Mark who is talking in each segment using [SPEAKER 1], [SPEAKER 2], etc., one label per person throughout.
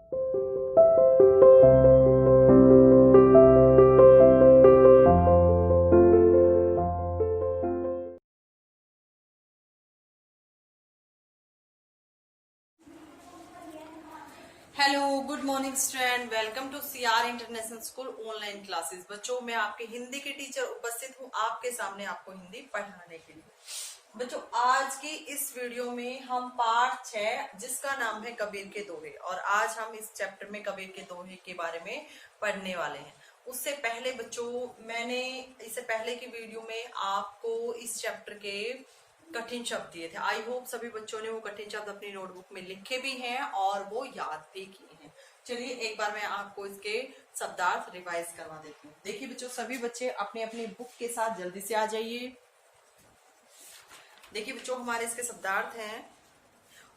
[SPEAKER 1] Hello, good morning student. Welcome to CR international school online classes. बच्चों, मैं आपके हिंदी के टीचर उपस्थित हूँ आपके सामने आपको हिंदी पढ़ाने के लिए। बच्चों, आज की इस वीडियो में हम पार्ट 6 जिसका नाम है कबीर के दोहे, और आज हम इस चैप्टर में कबीर के दोहे के बारे में पढ़ने वाले हैं। उससे पहले बच्चों, मैंने इससे पहले की वीडियो में आपको इस चैप्टर के कठिन शब्द दिए थे। आई होप सभी बच्चों ने वो कठिन शब्द अपनी नोटबुक में लिखे भी हैं और वो याद भी किए हैं। चलिए एक बार मैं आपको इसके शब्दार्थ रिवाइज करवा देती हूँ। देखिए बच्चों, सभी बच्चे अपने अपने बुक के साथ जल्दी से आ जाइए। देखिए बच्चों, हमारे इसके शब्दार्थ हैं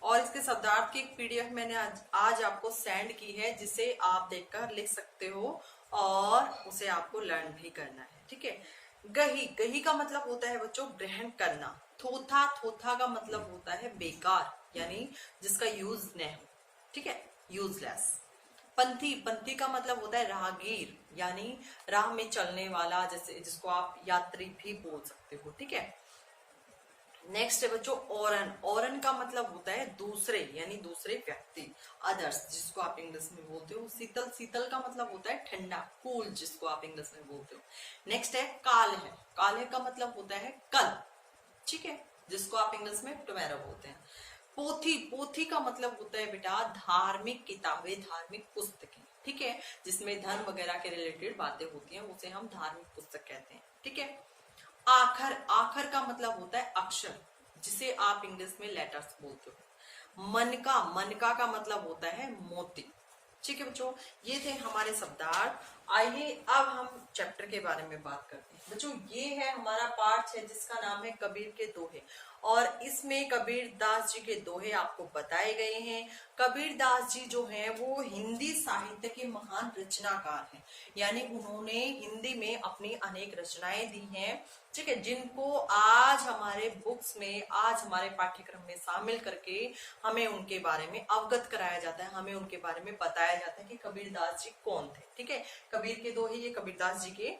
[SPEAKER 1] और इसके शब्दार्थ की एक पीडीएफ मैंने आज आपको सेंड की है, जिसे आप देखकर लिख सकते हो और उसे आपको लर्न भी करना है। ठीक है। गही, गही का मतलब होता है बच्चों ग्रहण करना। थोथा, थोथा का मतलब होता है बेकार, यानी जिसका यूज न हो। ठीक है, यूजलेस। पंथी, पंथी का मतलब होता है राहगीर, यानी राह में चलने वाला, जैसे जिसको आप यात्री भी बोल सकते हो। ठीक है। नेक्स्ट है बच्चों औरन। औरन का मतलब होता है दूसरे, यानी दूसरे व्यक्ति, अदर्स, जिसको आप इंग्लिश में बोलते हो। शीतल, शीतल का मतलब होता है ठंडा, कूल, जिसको आप इंग्लिश में बोलते हो। नेक्स्ट है काल है। काल का मतलब होता है कल, ठीक है, जिसको आप इंग्लिश में टुमारो बोलते हैं। पोथी, पोथी का मतलब होता है बेटा धार्मिक किताबें, धार्मिक पुस्तकें। ठीक है, जिसमें धर्म वगैरह के रिलेटेड बातें होती हैं, उसे हम धार्मिक पुस्तक कहते हैं। ठीक है। आखर, आखर का मतलब होता है अक्षर, जिसे आप इंग्लिश में लेटर्स बोलते हो। मनका, मनका का मतलब होता है मोती। ठीक है बच्चों, ये थे हमारे शब्दार्थ। आइए अब हम चैप्टर के बारे में बात करते हैं। बच्चों, ये है हमारा पार्ट 6 जिसका नाम है कबीर के दोहे, और इसमें कबीर दास जी के दोहे आपको बताए गए हैं। कबीर दास जी जो हैं वो हिंदी साहित्य के महान रचनाकार हैं, यानी उन्होंने हिंदी में अपनी अनेक रचनाएं दी हैं। ठीक है, जिनको आज हमारे बुक्स में, आज हमारे पाठ्यक्रम में शामिल करके हमें उनके बारे में अवगत कराया जाता है, हमें उनके बारे में बताया जाता है कि कबीर दास जी कौन थे। ठीक है, कबीर के दोहे ये कबीर दास जी के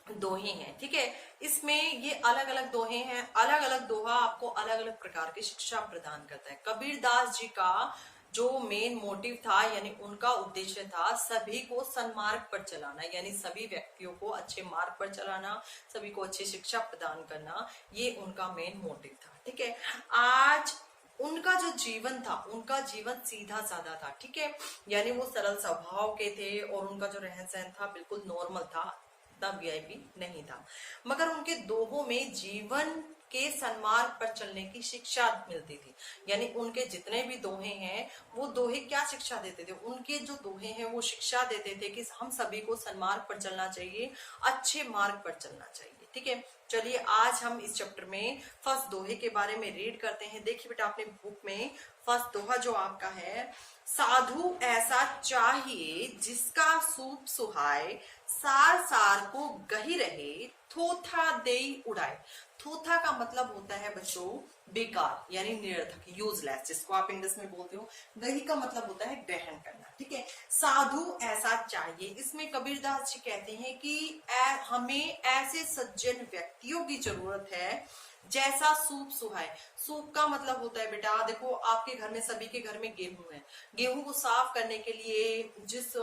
[SPEAKER 1] दोहे हैं। ठीक है, इसमें ये अलग अलग दोहे हैं, अलग अलग दोहा आपको अलग अलग प्रकार की शिक्षा प्रदान करता है। कबीर दास जी का जो मेन मोटिव था, यानी उनका उद्देश्य था सभी को सन्मार्ग पर चलाना, यानी सभी व्यक्तियों को अच्छे मार्ग पर चलाना, सभी को अच्छी शिक्षा प्रदान करना, ये उनका मेन मोटिव था। ठीक है। आज उनका जो जीवन था, उनका जीवन सीधा साधा था। ठीक है, यानी वो सरल स्वभाव के थे और उनका जो रहन सहन था बिल्कुल नॉर्मल था, तब वीआईपी नहीं था। मगर उनके दोहों में जीवन के सन्मार्ग पर चलने की शिक्षा मिलती थी। यानी उनके जितने भी दोहे हैं, वो दोहे क्या शिक्षा देते थे? उनके जो दोहे हैं वो शिक्षा देते थे कि हम सभी को सन्मार्ग पर चलना चाहिए, अच्छे मार्ग पर चलना चाहिए। ठीक है, चलिए आज हम इस चैप्टर में फर्स्ट दोहे के बारे में रीड करते हैं। देखिए बेटा, अपने बुक में फर्स्ट दोहा जो आपका है, साधु ऐसा चाहिए जिसका सूप सुहाए, सार सार को गही रहे, थोथा देई उड़ाए। थोथा का मतलब होता है बच्चों बेकार, यानी निरर्थक, यूजलेस, जिसको आप इंग्लिश में बोलते हो। गही का मतलब होता है ग्रहण करना। ठीक है, साधु ऐसा चाहिए, इसमें कबीरदास जी कहते हैं कि हमें ऐसे सज्जन व्यक्तियों की जरूरत है जैसा सूप सुहाए। सूप का मतलब होता है बेटा, देखो आपके घर में, सभी के घर में गेहूं है, गेहूं को साफ करने के लिए जिस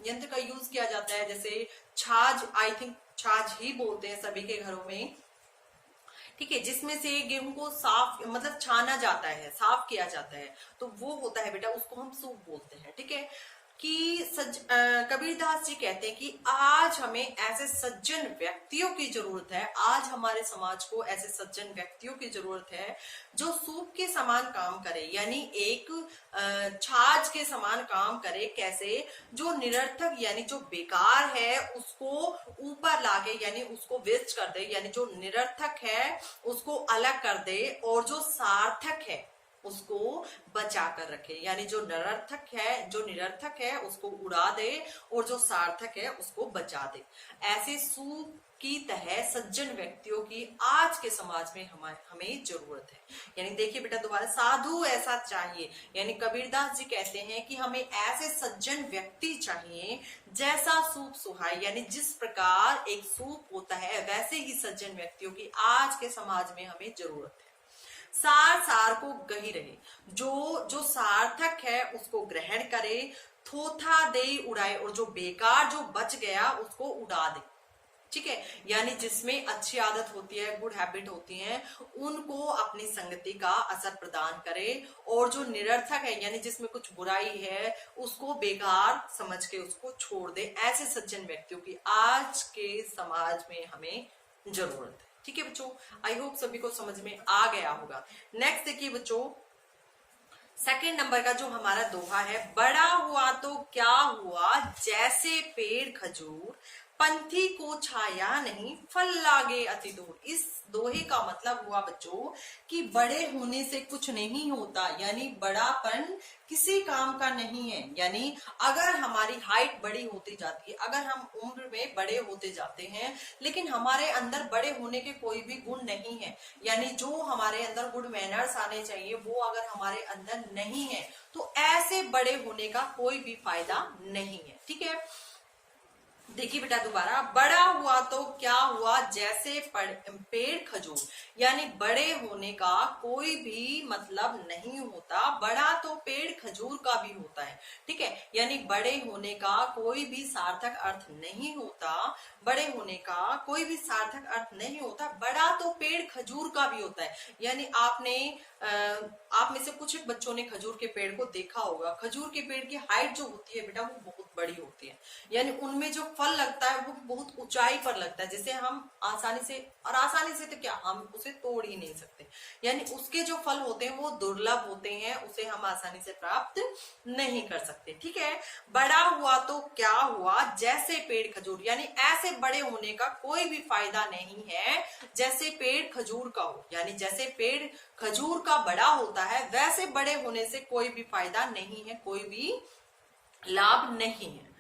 [SPEAKER 1] यंत्र का यूज किया जाता है, जैसे छाछ, आई थिंक छाछ ही बोलते हैं सभी के घरों में। ठीक है, जिसमें से गेहूं को साफ, मतलब छाना जाता है, साफ किया जाता है, तो वो होता है बेटा, उसको हम सूप बोलते हैं। ठीक है, कि कबीरदास जी कहते हैं कि आज हमें ऐसे सज्जन व्यक्तियों की जरूरत है, आज हमारे समाज को ऐसे सज्जन व्यक्तियों की जरूरत है जो सूप के समान काम करे, यानी एक छाछ के समान काम करे। कैसे? जो निरर्थक, यानी जो बेकार है उसको ऊपर लाके, यानी उसको वेस्ट कर दे, यानी जो निरर्थक है उसको अलग कर दे, और जो सार्थक है उसको बचा कर रखे, यानी जो निरर्थक है उसको उड़ा दे और जो सार्थक है उसको बचा दे। ऐसे सूप की तरह सज्जन व्यक्तियों की आज के समाज में हमें जरूरत है। यानी देखिए बेटा दोबारा, साधु ऐसा चाहिए, यानी कबीरदास जी कहते हैं कि हमें ऐसे सज्जन व्यक्ति चाहिए जैसा सूप सुहाए, यानी जिस प्रकार एक सूप होता है वैसे ही सज्जन व्यक्तियों की आज के समाज में हमें जरूरत है। सार सार को गही रहे, जो जो सार्थक है उसको ग्रहण करे, थोथा दे उड़ाए, और जो बेकार जो बच गया उसको उड़ा दे। ठीक है, यानी जिसमें अच्छी आदत होती है, गुड हैबिट होती है, उनको अपनी संगति का असर प्रदान करे, और जो निरर्थक है यानी जिसमें कुछ बुराई है उसको बेकार समझ के उसको छोड़ दे। ऐसे सज्जन व्यक्तियों की आज के समाज में हमें जरूरत है। ठीक है बच्चों, आई होप सभी को समझ में आ गया होगा। नेक्स्ट देखिए बच्चों, सेकेंड नंबर का जो हमारा दोहा है, बड़ा हुआ तो क्या हुआ जैसे पेड़ खजूर, पंथी को छाया नहीं फल लागे अति दूर। इस दोहे का मतलब हुआ बच्चों कि बड़े होने से कुछ नहीं होता, यानी बड़ापन किसी काम का नहीं है। यानी अगर हमारी हाइट बड़ी होती जाती है, अगर हम उम्र में बड़े होते जाते हैं, लेकिन हमारे अंदर बड़े होने के कोई भी गुण नहीं है, यानी जो हमारे अंदर गुड मैनर्स आने चाहिए वो अगर हमारे अंदर नहीं है, तो ऐसे बड़े होने का कोई भी फायदा नहीं है। ठीक है, देखिए बेटा दोबारा, बड़ा हुआ तो क्या हुआ जैसे पेड़ खजूर, यानी बड़े होने का कोई भी मतलब नहीं होता, बड़ा तो पेड़ खजूर का भी होता है। ठीक है, यानी बड़े होने का कोई भी सार्थक अर्थ नहीं होता, बड़े होने का कोई भी सार्थक अर्थ नहीं होता, बड़ा तो पेड़ खजूर का भी होता है। यानी आप में से कुछ बच्चों ने खजूर के पेड़ को देखा होगा। खजूर के पेड़ की हाइट जो होती है बेटा वो बहुत बड़ी होती है, यानी उनमें जो फल लगता है वो बहुत ऊंचाई पर लगता है, जिसे हम आसानी से, और आसानी से तो क्या, हम उसे तोड़ ही नहीं सकते, यानी उसके जो फल होते हैं वो दुर्लभ होते हैं, उसे हम आसानी से प्राप्त नहीं कर सकते। ठीक है, बड़ा हुआ तो क्या हुआ जैसे पेड़ खजूर, यानी ऐसे बड़े होने का कोई भी फायदा नहीं है जैसे पेड़ खजूर का हो, यानी जैसे पेड़ खजूर का बड़ा होता है वैसे बड़े होने से कोई भी फायदा नहीं है, कोई भी लाभ नहीं है।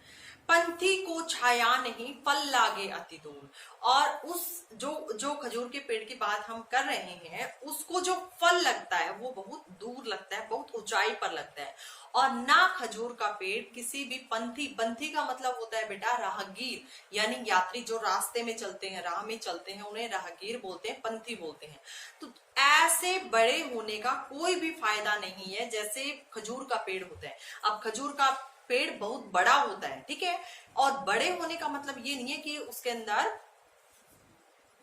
[SPEAKER 1] पंथी को छाया नहीं फल लागे अति दूर, और उस जो खजूर के पेड़ की बात हम कर रहे हैं उसको जो फल लगता है वो बहुत दूर लगता है, बहुत ऊंचाई पर लगता है, और ना खजूर का पेड़ किसी भी पंथी का मतलब होता है बेटा राहगीर, यानी यात्री जो रास्ते में चलते हैं, राह में चलते हैं, उन्हें राहगीर बोलते हैं, पंथी बोलते हैं। तो ऐसे बड़े होने का कोई भी फायदा नहीं है जैसे खजूर का पेड़ होता है। अब खजूर का पेड़ बहुत बड़ा होता है, ठीक है, और बड़े होने का मतलब ये नहीं है कि उसके अंदर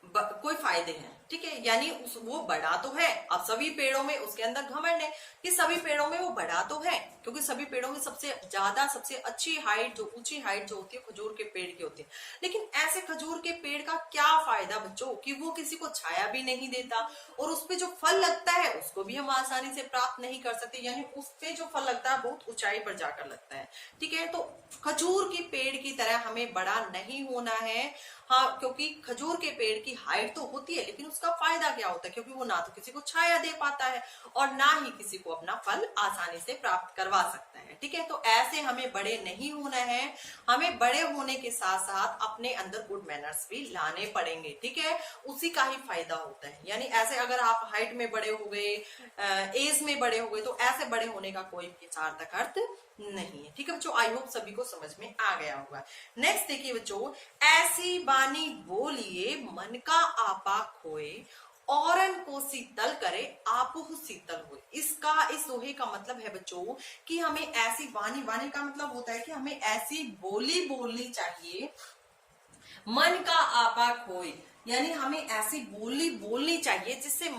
[SPEAKER 1] कोई फायदे हैं। ठीक है, यानी वो बड़ा तो है। अब सभी पेड़ों में उसके अंदर घमंड है कि सभी पेड़ों में वो बड़ा तो है, क्योंकि सभी पेड़ों में सबसे ज्यादा सबसे अच्छी हाइट जो ऊंची हाइट जो होती है खजूर के पेड़ की होती है। लेकिन ऐसे खजूर के पेड़ का क्या फायदा बच्चों कि वो किसी को छाया भी नहीं देता, और उसपे जो फल लगता है उसको भी हम आसानी से प्राप्त नहीं कर सकते, यानी उसपे जो फल लगता है बहुत ऊंचाई पर जाकर लगता है। ठीक है, तो खजूर की पेड़ की तरह हमें बड़ा नहीं होना है। हाँ, क्योंकि खजूर के पेड़ की हाइट तो होती है, लेकिन उसका फायदा क्या होता है, क्योंकि वो ना तो किसी को छाया दे पाता है और ना ही किसी को अपना फल आसानी से प्राप्त करवा सकता है। ठीक है, तो ऐसे हमें बड़े नहीं होना है, हमें बड़े होने के साथ साथ अपने अंदर गुड मैनर्स भी लाने पड़ेंगे। ठीक है, उसी का ही फायदा होता है। यानी ऐसे अगर आप हाइट में बड़े हो गए, एज में बड़े हो गए, तो ऐसे बड़े होने का कोई भी सार्थक अर्थ नहीं है। ठीक है बच्चों, आई होप सभी को समझ में आ गया होगा। नेक्स्ट देखिए बच्चों, ऐसी बानी बोलिए मन का आपा खोए, औरन को शीतल करे आपहु शीतल हो। इस दोहे का मतलब है बच्चों कि हमें ऐसी वाणी का मतलब होता है कि हमें ऐसी बोली बोलनी चाहिए मन का आपा खोए, यानी हमें ऐसी बोली बोलनी चाहिए जिससे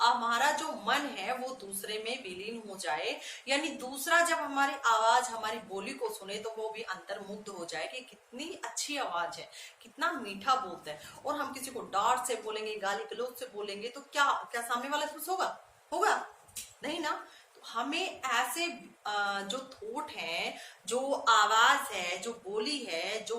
[SPEAKER 1] हमारा जो मन है वो दूसरे में विलीन हो जाए, यानी दूसरा जब हमारी आवाज हमारी बोली को सुने तो वो भी अंतर्मुग्ध हो जाए कि कितनी अच्छी आवाज है, कितना मीठा बोलता है। और हम किसी को डांट से बोलेंगे, गाली गलौज से बोलेंगे तो क्या सामने वाला खुश होगा नहीं ना। तो हमें ऐसे जो थॉट है, जो आवाज है, जो बोली है, जो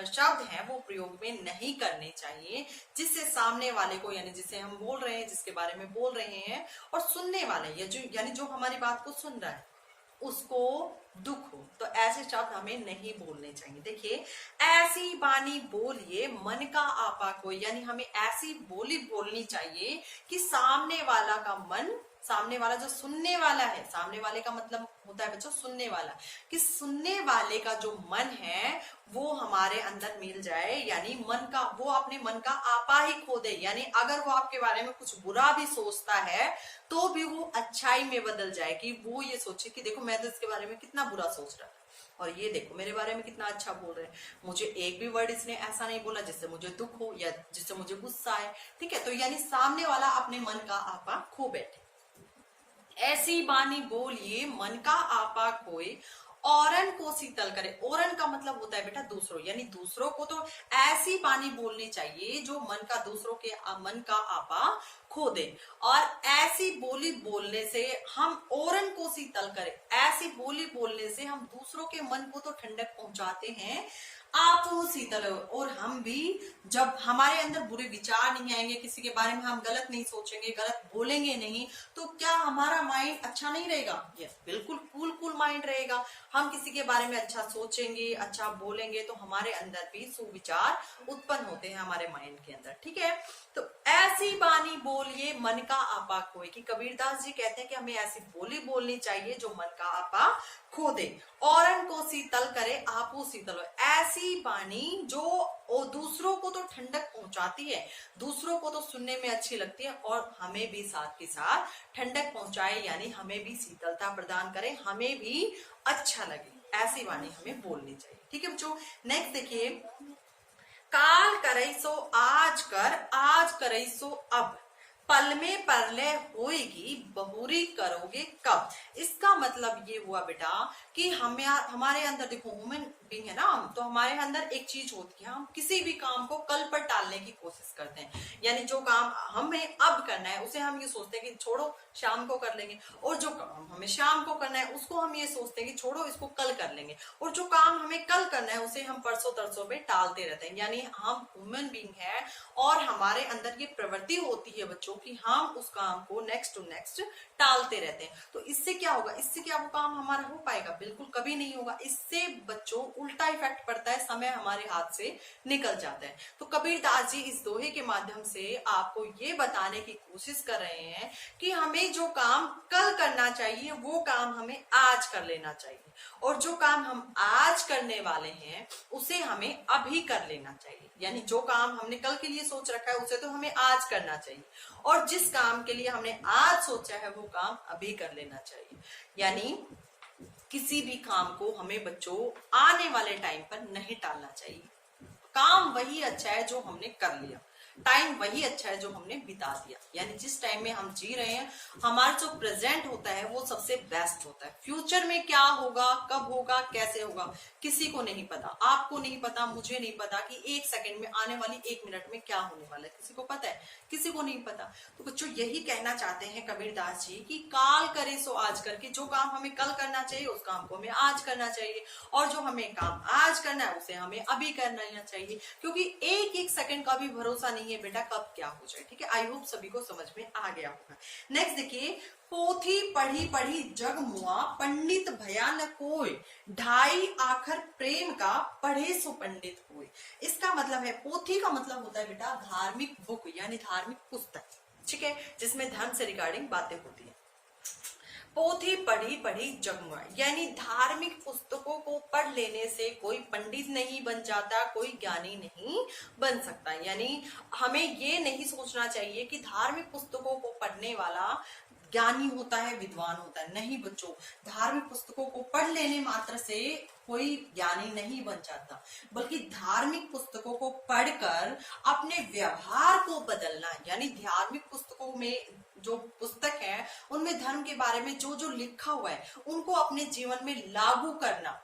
[SPEAKER 1] शब्द है वो प्रयोग में नहीं करने चाहिए, जिससे सामने वाले को, यानी जिसे हम बोल रहे हैं, जिसके बारे में बोल रहे हैं, और सुनने वाले यानी जो हमारी बात को सुन रहा है उसको दुख हो, तो ऐसे शब्द हमें नहीं बोलने चाहिए। देखिए, ऐसी बानी बोलिए मन का आपा कोई, यानी हमें ऐसी बोली बोलनी चाहिए कि सामने वाला का मन, सामने वाला जो सुनने वाला है, सामने वाले का मतलब होता है बच्चों सुनने वाला, कि सुनने वाले का जो मन है वो हमारे अंदर मिल जाए, यानी मन का, वो अपने मन का आपा ही खो दे। यानी अगर वो आपके बारे में कुछ बुरा भी सोचता है तो भी वो अच्छाई में बदल जाए, कि वो ये सोचे कि देखो मैं तो इसके बारे में कितना बुरा सोच रहा था और ये देखो मेरे बारे में कितना अच्छा बोल रहे हैं, मुझे एक भी वर्ड इसने ऐसा नहीं बोला जिससे मुझे दुख हो या जिससे मुझे गुस्सा आए। ठीक है, तो यानी सामने वाला अपने मन का आपा खो बैठे। ऐसी बानी बोलिए मन का आपा खोए, औरन को शीतल करे। औरन का मतलब होता है बेटा दूसरों, यानी दूसरों को तो ऐसी बानी बोलनी चाहिए जो मन का, दूसरों के मन का आपा खो दे। और ऐसी बोली बोलने से हम औरन को शीतल करें, ऐसी बोली बोलने से हम दूसरों के मन को तो ठंडक पहुंचाते हैं, आप वो शीतल हो। और हम भी, जब हमारे अंदर बुरे विचार नहीं आएंगे, किसी के बारे में हम गलत नहीं सोचेंगे, गलत बोलेंगे नहीं, तो क्या हमारा माइंड अच्छा नहीं रहेगा? यस, बिल्कुल कूल कूल माइंड रहेगा। हम किसी के बारे में अच्छा सोचेंगे, अच्छा बोलेंगे, तो हमारे अंदर भी सुविचार उत्पन्न होते हैं हमारे माइंड के अंदर। ठीक है, तो ऐसी बानी बोलिए मन का आपा खोए, कि कबीरदास जी कहते हैं कि हमें ऐसी बोली बोलनी चाहिए जो मन का आपा खो दे, औरन को शीतल करे आपो शीतल हो। ऐसी बानी जो दूसरों को तो ठंडक पहुंचाती है, दूसरों को तो सुनने में अच्छी लगती है और हमें भी साथ के साथ ठंडक पहुंचाए, यानी हमें भी शीतलता प्रदान करे, हमें भी अच्छा लगे, ऐसी वाणी हमें बोलनी चाहिए। ठीक है बच्चों, नेक्स्ट देखिए, काल करई सो आज कर, आज करई सो अब, पल में परलय होएगी, बहुरी करोगे कब। इसका मतलब ये हुआ बेटा कि हमारे अंदर देखो, ह्यूमन बीइंग है ना हम, तो हमारे अंदर एक चीज होती है, हम किसी भी काम को कल पर टालने की कोशिश करते हैं। यानी जो काम हमें अब करना है उसे हम ये सोचते हैं कि छोड़ो शाम को कर लेंगे, और जो काम हमें शाम को करना है उसको हम ये सोचते हैं कि छोड़ो इसको कल कर लेंगे, और जो काम हमें कल करना है उसे हम परसों तरसों पे टालते रहते हैं। यानी हम ह्यूमन बीइंग है और हमारे अंदर ये प्रवृत्ति होती है बच्चों की हम उस काम को नेक्स्ट टू नेक्स्ट टालते रहते हैं। तो इससे क्या होगा, इससे क्या वो काम हमारा हो पाएगा? बिल्कुल कभी नहीं होगा। इससे बच्चों उल्टा इफेक्ट पड़ता है, समय हमारे हाथ से निकल जाता है। तो कबीरदास जी इस दोहे के माध्यम से आपको ये बताने की कोशिश कर रहे हैं कि हमें जो काम कल करना चाहिए वो काम हमें आज कर लेना चाहिए, और जो काम हम आज करने वाले हैं उसे हमें अभी कर लेना चाहिए। यानी जो काम हमने कल के लिए सोच रखा है उसे तो हमें आज करना चाहिए, और जिस काम के लिए हमने आज सोचा है वो काम अभी कर लेना चाहिए। यानी किसी भी काम को हमें बच्चों आने वाले टाइम पर नहीं टालना चाहिए। काम वही अच्छा है जो हमने कर लिया, टाइम वही अच्छा है जो हमने बिता दिया। यानी जिस टाइम में हम जी रहे हैं, हमारा जो प्रेजेंट होता है वो सबसे बेस्ट होता है। फ्यूचर में क्या होगा, कब होगा, कैसे होगा, किसी को नहीं पता, आपको नहीं पता, मुझे नहीं पता कि एक सेकंड में, आने वाली एक मिनट में क्या होने वाला है, किसी को पता है? किसी को नहीं पता। तो बच्चों यही कहना चाहते हैं कबीरदास जी कि काल करे सो आज कर, के जो काम हमें कल करना चाहिए उस काम को हमें आज करना चाहिए, और जो हमें काम आज करना है उसे हमें अभी करना चाहिए, क्योंकि एक एक सेकंड का भी भरोसा नहीं है बेटा कब क्या हो जाए। ठीक है, आई होप सभी को समझ में आ गया होगा। नेक्स्ट देखिए, पोथी पढ़ी पढ़ी जग मुआ, पंडित भया न कोई, ढाई आखर प्रेम का, पढ़े सो पंडित होए। इसका मतलब है, पोथी का मतलब होता है बेटा धार्मिक बुक, यानी धार्मिक पुस्तक। ठीक है, जिसमें धर्म से रिगार्डिंग बातें होती है। पोथी पढ़ी पढ़ी जगमुआ, यानी धार्मिक पुस्तकों को पढ़ लेने से कोई पंडित नहीं बन जाता, कोई ज्ञानी नहीं बन सकता। यानी हमें ये नहीं सोचना चाहिए कि धार्मिक पुस्तकों को पढ़ने वाला ज्ञानी होता है, विद्वान होता है। नहीं बच्चों, धार्मिक पुस्तकों को पढ़ लेने मात्र से कोई ज्ञानी नहीं बन जाता, बल्कि धार्मिक पुस्तकों को पढ़कर अपने व्यवहार को बदलना, यानी धार्मिक पुस्तकों में जो पुस्तक है उनमें धर्म के बारे में जो जो लिखा हुआ है उनको अपने जीवन में लागू करना,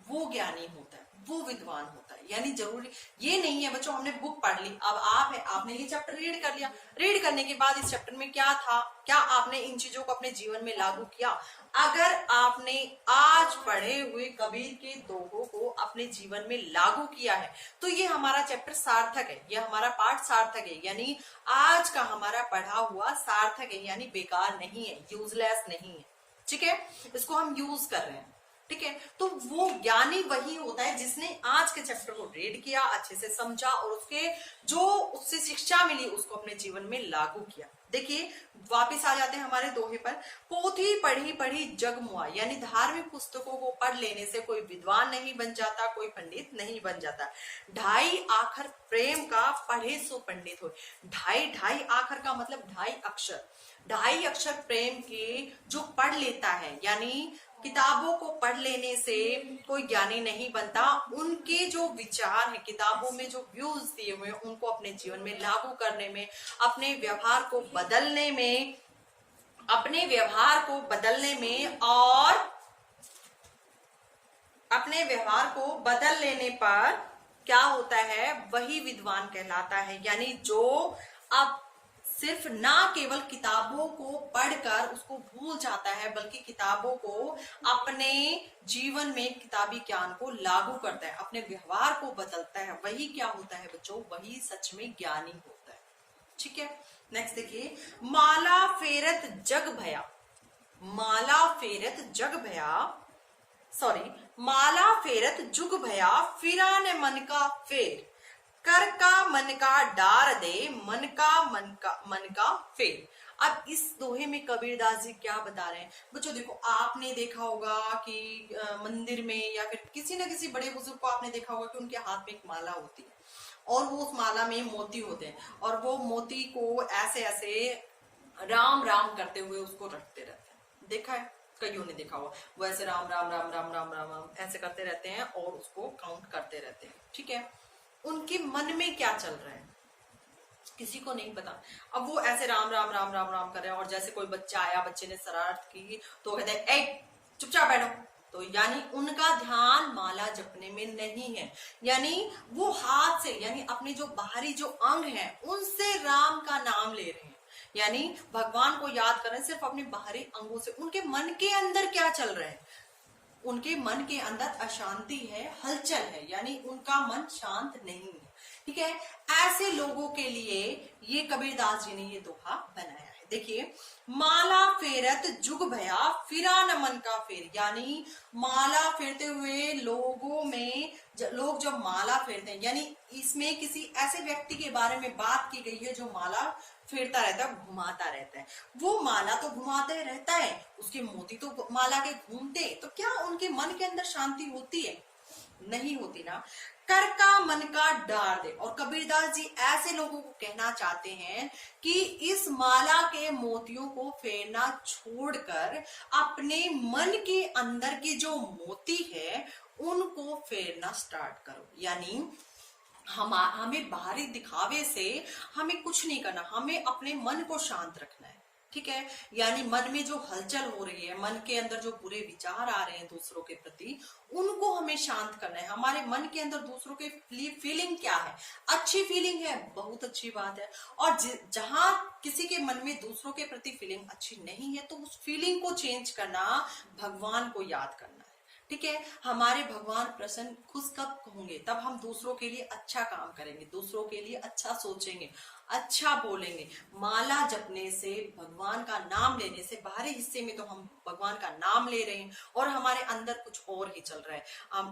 [SPEAKER 1] वो ज्ञानी होता है, वो विद्वान होता है। यानी जरूरी ये नहीं है बच्चों हमने बुक पढ़ ली, अब आप है आपने ये चैप्टर रीड कर लिया, रीड करने के बाद इस चैप्टर में क्या था, क्या आपने इन चीजों को अपने जीवन में लागू किया? अगर आपने आज पढ़े हुए कबीर के दोहों को अपने जीवन में लागू किया है तो ये हमारा चैप्टर सार्थक है, ये हमारा पाठ सार्थक है। यानी आज का हमारा पढ़ा हुआ सार्थक है, यानी बेकार नहीं है, यूजलेस नहीं है। ठीक है, इसको हम यूज कर रहे हैं। ठीक है, तो वो ज्ञानी वही होता है जिसने आज के चैप्टर को रीड किया, अच्छे से समझा और उसके जो उससे शिक्षा मिली उसको अपने जीवन में लागू किया। देखिए वापिस आ जाते हैं हमारे दोहे पर। पोथी पढ़ी पढ़ी जग मुआ, यानी धार्मिक पुस्तकों को पढ़ लेने से कोई विद्वान नहीं बन जाता, कोई पंडित नहीं बन जाता। ढाई आखर प्रेम का पढ़े सो पंडित हो। ढाई ढाई आखर का मतलब ढाई अक्षर, ढाई अक्षर प्रेम के जो पढ़ लेता है, यानी किताबों को पढ़ लेने से कोई ज्ञानी नहीं बनता। उनके जो विचार है, किताबों में जो व्यूज दिए हुए हैं, उनको अपने जीवन में लागू करने में, अपने व्यवहार को बदलने में, अपने व्यवहार को बदलने में और अपने व्यवहार को बदल लेने पर क्या होता है, वही विद्वान कहलाता है। यानी जो अब सिर्फ ना केवल किताबों को पढ़कर उसको भूल जाता है, बल्कि किताबों को अपने जीवन में किताबी ज्ञान को लागू करता है, अपने व्यवहार को बदलता है, वही क्या होता है बच्चों, वही सच में ज्ञानी होता है। ठीक है, नेक्स्ट देखिए, माला फेरत जग भया, माला फेरत जग भया, सॉरी, माला फेरत जुग भया, फिरा ने मन का फेर, कर का मन का डार दे, मन का फेर। अब इस दोहे में कबीरदास जी क्या बता रहे हैं बच्चों, देखो आपने देखा होगा कि मंदिर में या फिर किसी न किसी बड़े बुजुर्ग को आपने देखा होगा कि उनके हाथ में एक माला होती है और वो उस माला में मोती होते हैं और वो मोती को ऐसे ऐसे राम राम करते हुए उसको रखते रहते हैं। देखा है, कईयों ने देखा होगा, वो ऐसे राम राम राम राम राम राम राम ऐसे करते रहते हैं और उसको काउंट करते रहते हैं। ठीक है, उनके मन में क्या चल रहा है किसी को नहीं पता। अब वो ऐसे राम राम राम राम राम कर रहे हैं और जैसे कोई बच्चा आया, बच्चे ने शरारत की तो कहते हैं ए चुपचाप बैठो, तो यानी उनका ध्यान माला जपने में नहीं है, यानी वो हाथ से, यानी अपने जो बाहरी जो अंग हैं उनसे राम का नाम ले रहे हैं, यानी भगवान को याद कर रहे हैं सिर्फ अपने बाहरी अंगों से। उनके मन के अंदर क्या चल रहा है, उनके मन के अंदर अशांति है, हलचल है, यानी उनका मन शांत नहीं है। ठीक है, ऐसे लोगों के लिए ये कबीरदास जी ने ये दोहा बनाया है। देखिए, माला फेरत जुग भया, फिरा न मन का फेर, यानी माला फेरते हुए लोगों में लोग जब माला फेरते हैं, यानी इसमें किसी ऐसे व्यक्ति के बारे में बात की गई है जो माला फेरता रहता है, घुमाता रहता है। वो माला तो घुमाते रहता है, उसके मोती तो माला के घूमते, तो क्या उनके मन के अंदर शांति होती है? नहीं होती ना। कर का मन का डार दे, और कबीरदास जी ऐसे लोगों को कहना चाहते हैं कि इस माला के मोतियों को फेरना छोड़कर अपने मन के अंदर के जो मोती है उनको फेरना स्टार्ट करो। यानी हमें बाहरी दिखावे से हमें कुछ नहीं करना, हमें अपने मन को शांत रखना है। ठीक है, यानी मन में जो हलचल हो रही है, मन के अंदर जो बुरे विचार आ रहे हैं दूसरों के प्रति, उनको हमें शांत करना है। हमारे मन के अंदर दूसरों के लिए फीलिंग क्या है, अच्छी फीलिंग है, बहुत अच्छी बात है, और जहां किसी के मन में दूसरों के प्रति फीलिंग अच्छी नहीं है तो उस फीलिंग को चेंज करना, भगवान को याद करना है। ठीक है, हमारे भगवान प्रसन्न खुश कब होंगे, तब हम दूसरों के लिए अच्छा काम करेंगे, दूसरों के लिए अच्छा सोचेंगे, अच्छा बोलेंगे। माला जपने से, भगवान का नाम लेने से, बाहरी हिस्से में तो हम भगवान का नाम ले रहे हैं और हमारे अंदर कुछ और ही चल रहा है।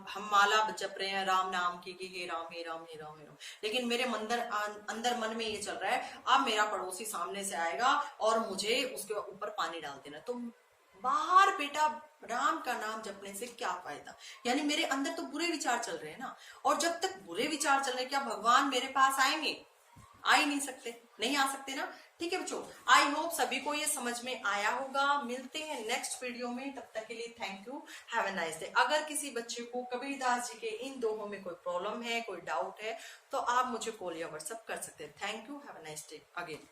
[SPEAKER 1] हम माला जप रहे हैं राम नाम की कि हे राम हे राम हे राम हे राम, लेकिन मेरे अंदर मन में ये चल रहा है अब मेरा पड़ोसी सामने से आएगा और मुझे उसके ऊपर पानी डाल देना। तो बाहर बेटा राम का नाम जपने से क्या फायदा, यानी मेरे अंदर तो बुरे विचार चल रहे हैं ना, और जब तक बुरे विचार चल रहे हैं क्या भगवान मेरे पास आएंगे? आ ही नहीं सकते, नहीं आ सकते ना। ठीक है बच्चों, आई होप सभी को ये समझ में आया होगा। मिलते हैं नेक्स्ट वीडियो में, तब तक के लिए thank you, have a nice day. अगर किसी बच्चे को कबीरदास जी के इन दोहों में कोई प्रॉब्लम है, कोई डाउट है, तो आप मुझे कॉल या व्हाट्सएप कर सकते हैं। Thank you, have a nice day again.